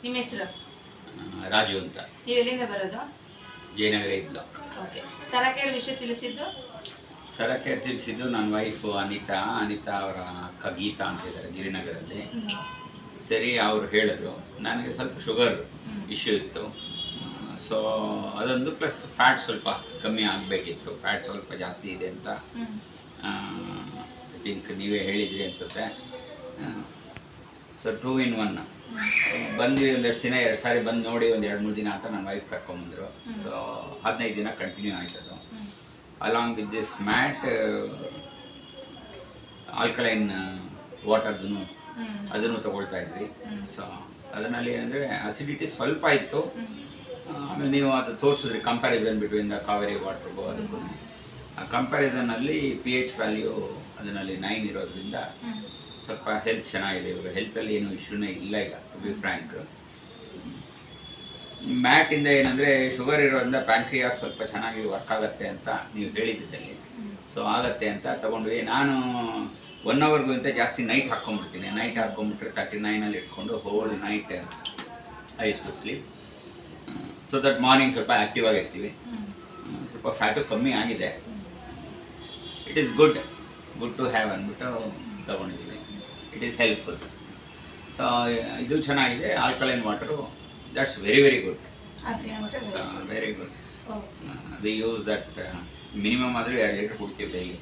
ನಿಮ್ಮ ಹೆಸರು? ರಾಜು ಅಂತ. ನೀವು ಎಲ್ಲಿಂದ ಬರೋದು? ಜಯನಗರ ಬ್ಲಾಕ್. ಓಕೆ. ಸರಕೇರ್ ವಿಷಯ ತಿಳಿಸಿದ್ದು? ಸರಕೇರ್ ತಿಳಿಸಿದ್ದು ನನ್ನ ವೈಫು ಅನಿತಾ ಅವರ ಅಕ್ಕ ಗೀತಾ ಅಂತ ಇದ್ದಾರೆ ಗಿರಿನಗರಲ್ಲಿ. ಸರಿ, ಅವರು ಹೇಳಿದ್ರು. ನನಗೆ ಸ್ವಲ್ಪ ಶುಗರ್ ಇಶ್ಯೂ ಇತ್ತು. ಸೊ ಅದೊಂದು ಪ್ಲಸ್ ಫ್ಯಾಟ್ ಸ್ವಲ್ಪ ಕಮ್ಮಿ ಆಗಬೇಕಿತ್ತು. ಫ್ಯಾಟ್ ಸ್ವಲ್ಪ ಜಾಸ್ತಿ ಇದೆ ಅಂತ ಥಿಂಕ್ ನೀವೇ ಹೇಳಿದ್ರಿ ಅನಿಸುತ್ತೆ. ಸೊ 2 in 1 ಬಂದ್ವಿ. ಒಂದಷ್ಟು ದಿನ 2 ಸಾರಿ ಬಂದು ನೋಡಿ, ಒಂದು 2-3 ದಿನ ಅಂತ ನನ್ನ ವೈಫ್ ಕರ್ಕೊಂಬಂದರು. ಸೊ 15 ದಿನ ಕಂಟಿನ್ಯೂ ಆಯ್ತದು. Along with this mat alkaline ವಾಟರ್ದು ಅದನ್ನು ತಗೊಳ್ತಾ ಇದ್ವಿ. ಸೊ ಅದರಲ್ಲಿ ಏನಂದರೆ ಅಸಿಡಿಟಿ ಸ್ವಲ್ಪ ಇತ್ತು. ಆಮೇಲೆ ನೀವು ಅದು ತೋರಿಸಿದ್ರಿ ಕಂಪ್ಯಾರಿಸನ್ ಬಿಟ್ವೀನ್ ದ ಕಾವೇರಿ ವಾಟರ್ಗೂ ಅದಕ್ಕೂ. ಆ ಕಂಪ್ಯಾರಿಸನ್ನಲ್ಲಿ pH ವ್ಯಾಲ್ಯೂ ಅದರಲ್ಲಿ 9 ಇರೋದ್ರಿಂದ ಸ್ವಲ್ಪ ಹೆಲ್ತ್ ಚೆನ್ನಾಗಿದೆ. ಇವಾಗ ಹೆಲ್ತಲ್ಲಿ ಏನು ಇಶ್ಯೂನೇ ಇಲ್ಲ ಈಗ, ಟು ಬಿ ಫ್ರ್ಯಾಂಕ್. ಮ್ಯಾಟಿಂದ ಏನಂದರೆ ಶುಗರ್ ಇರೋದ್ರಿಂದ ಪ್ಯಾಂಕ್ರಿಯಾಸ್ ಸ್ವಲ್ಪ ಚೆನ್ನಾಗಿ ವರ್ಕ್ ಆಗುತ್ತೆ ಅಂತ ನೀವು ಹೇಳಿದ್ದಲ್ಲಿ. ಸೊ ಆಗತ್ತೆ ಅಂತ ತೊಗೊಂಡ್ವಿ. ನಾನು 1 hourಗಿಂತ ಜಾಸ್ತಿ ನೈಟ್ ಹಾಕ್ಕೊಂಡ್ಬಿಡ್ತೀನಿ. ನೈಟ್ ಹಾಕ್ಕೊಂಡ್ಬಿಟ್ರೆ 39ಅಲ್ಲಿ ಇಟ್ಕೊಂಡು whole night I use to sleep. So that morning ಸ್ವಲ್ಪ ಆ್ಯಕ್ಟಿವ್ ಆಗಿರ್ತೀವಿ. ಸ್ವಲ್ಪ ಫ್ಯಾಟು ಕಮ್ಮಿ ಆಗಿದೆ. It is good to have ಅಂದ್ಬಿಟ್ಟು ತೊಗೊಂಡಿದ್ದೀವಿ. It is helpful. ಸೊ ಇದು ಚೆನ್ನಾಗಿದೆ. Alkaline water, that's very good. So very good. We use that minimum ಆದರೆ 2 ಲೀಟರ್ ಕುಡಿತೀವಿ ಡೈಲಿ.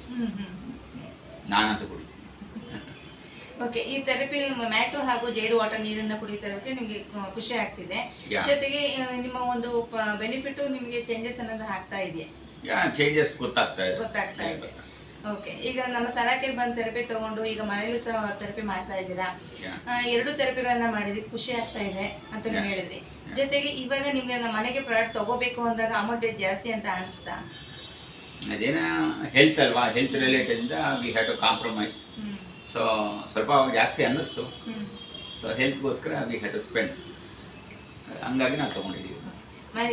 ನಾನಂತೂ ಕುಡಿತೀನಿ. ಓಕೆ. ಈ ಥೆರಪಿ ಮ್ಯಾಟು ಹಾಗೂ ಜೇಡು ವಾಟರ್ ನೀರನ್ನು ಕುಡಿಯೋದಕ್ಕೆ ನಿಮಗೆ ಖುಷಿ ಆಗ್ತಿದೆ. ಜೊತೆಗೆ ನಿಮ್ಮ ಒಂದು ಬೆನಿಫಿಟ್ ನಿಮಗೆ ಚೇಂಜಸ್ ಅನ್ನೋದು ಆಗ್ತಾ ಇದೆಯಾ? ಚೇಂಜಸ್ ಗೊತ್ತಾಗ್ತಾ ಇದೆ. ಓಕೆ. ಈಗ ನಮ್ಮ ಸರಕೇರ್ ಬಂದು ಥೆರಪಿ ತಗೊಂಡು ಈಗ ಮನೇಲೂ ಸಹ ಥೆರಪಿ ಮಾಡ್ತಾ ಇದ್ದೀರಾ. 2 ಥೆರಪಿಗಳನ್ನ ಮಾಡಿದ್ರಿ, ಖುಷಿ ಆಗ್ತಾ ಇದೆ ಅಂತ ನೀವು ಹೇಳಿದ್ರಿ. ಜೊತೆಗೆ ಇವಾಗ ನಿಮ್ಗೆ ನಮ್ಮ ಮನೆಗೆ ಪ್ರಾಡಕ್ಟ್ ತಗೋಬೇಕು ಅಂದಾಗ ಅಮೌಂಟ್ ಜಾಸ್ತಿ ಅಂತ ಅನಿಸ್ತಾ? ಅದೇನ ಹೆಲ್ತ್ ಅಲ್ವಾ, health related we have to compromise. So ಸ್ವಲ್ಪ ಜಾಸ್ತಿ ಅನ್ನಿಸ್ತು. ಸೊ ಹೆಲ್ತ್ಗೋಸ್ಕರ ವಿ ಹ್ಯಾವ್ ಟು ಸ್ಪೆಂಡ್. ಹಂಗಾಗಿ ನಾವು ತೊಗೊಂಡಿದ್ದೀವಿ.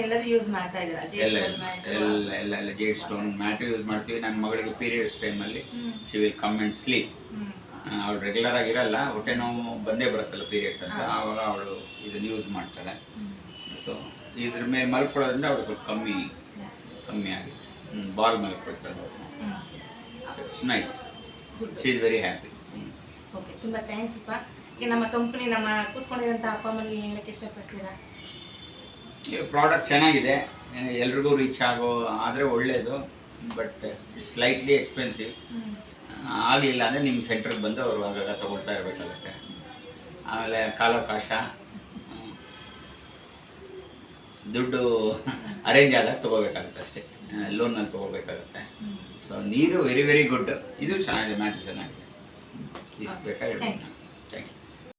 ಎಲ್ಲರೂ ಯೂಸ್ ಮಾಡ್ತಾ ಇದ್ದೀರಾ? ಎಲ್ಲ ಜೇಡ್ ಸ್ಟೋನ್ ಮ್ಯಾಟು ಯೂಸ್ ಮಾಡ್ತೀವಿ. ನನ್ನ ಮಗಳಿಗೆ ಪೀರಿಯಡ್ಸ್ ಟೈಮಲ್ಲಿ she will come and sleep. ಅವಳು ರೆಗ್ಯುಲರ್ ಆಗಿರಲ್ಲ, ಹೊಟ್ಟೆ ನೋವು ಬಂದೇ ಬರುತ್ತಲ್ಲ ಪೀರಿಯಡ್ಸ್ ಅಂತ, ಆವಾಗ ಅವಳು ಇದನ್ನು ಯೂಸ್ ಮಾಡ್ತಾಳೆ. ಸೊ ಇದ್ರ ಮೇಲೆ ಮಲ್ಕೊಳ್ಳೋದ್ರಿಂದ ಅವಳು ಸ್ವಲ್ಪ ಕಮ್ಮಿ ಆಗಿ ಬಾಲ್ ಮಲ್ಕೊಳ್ತಾಳೆ. It's nice. She is very happy. Okay. ತುಂಬ ಥ್ಯಾಂಕ್ಸ್ ಅಪ್ಪ. ಈಗ ನಮ್ಮ ಕಂಪ್ನಿ, ನಮ್ಮ ಕೂತ್ಕೊಂಡಿರೋಂಥ ಅಪ್ಪ ಅಮ್ಮನಿಗೆ ಹೇಳಕ್ಕೆ ಇಷ್ಟಪಡ್ತೀರಾ? ಪ್ರಾಡಕ್ಟ್ ಚೆನ್ನಾಗಿದೆ, ಎಲ್ರಿಗೂ ರೀಚ್ ಆದರೆ ಒಳ್ಳೆಯದು. But slightly expensive. ಆಗಲಿಲ್ಲ ಅಂದರೆ ನಿಮ್ಮ ಸೆಂಟ್ರಿಗೆ ಬಂದು ಅವರು ಆಗಾಗ ತೊಗೊಳ್ತಾ ಇರಬೇಕಾಗುತ್ತೆ. ಆಮೇಲೆ ಕಾಲಾವಕಾಶ, ದುಡ್ಡು ಅರೇಂಜ್ ಆದಾಗ ತೊಗೋಬೇಕಾಗುತ್ತೆ ಅಷ್ಟೇ. ಲೋನಲ್ಲಿ ತೊಗೋಬೇಕಾಗುತ್ತೆ. ಸೊ ನೀರು ವೆರಿ ಗುಡ್. ಇದು ಚೆನ್ನಾಗಿದೆ, ಮ್ಯಾಟರ್ ಚೆನ್ನಾಗಿದೆ. ಇಷ್ಟು ಬೇಕಾಗಿರೋದು. Thank you.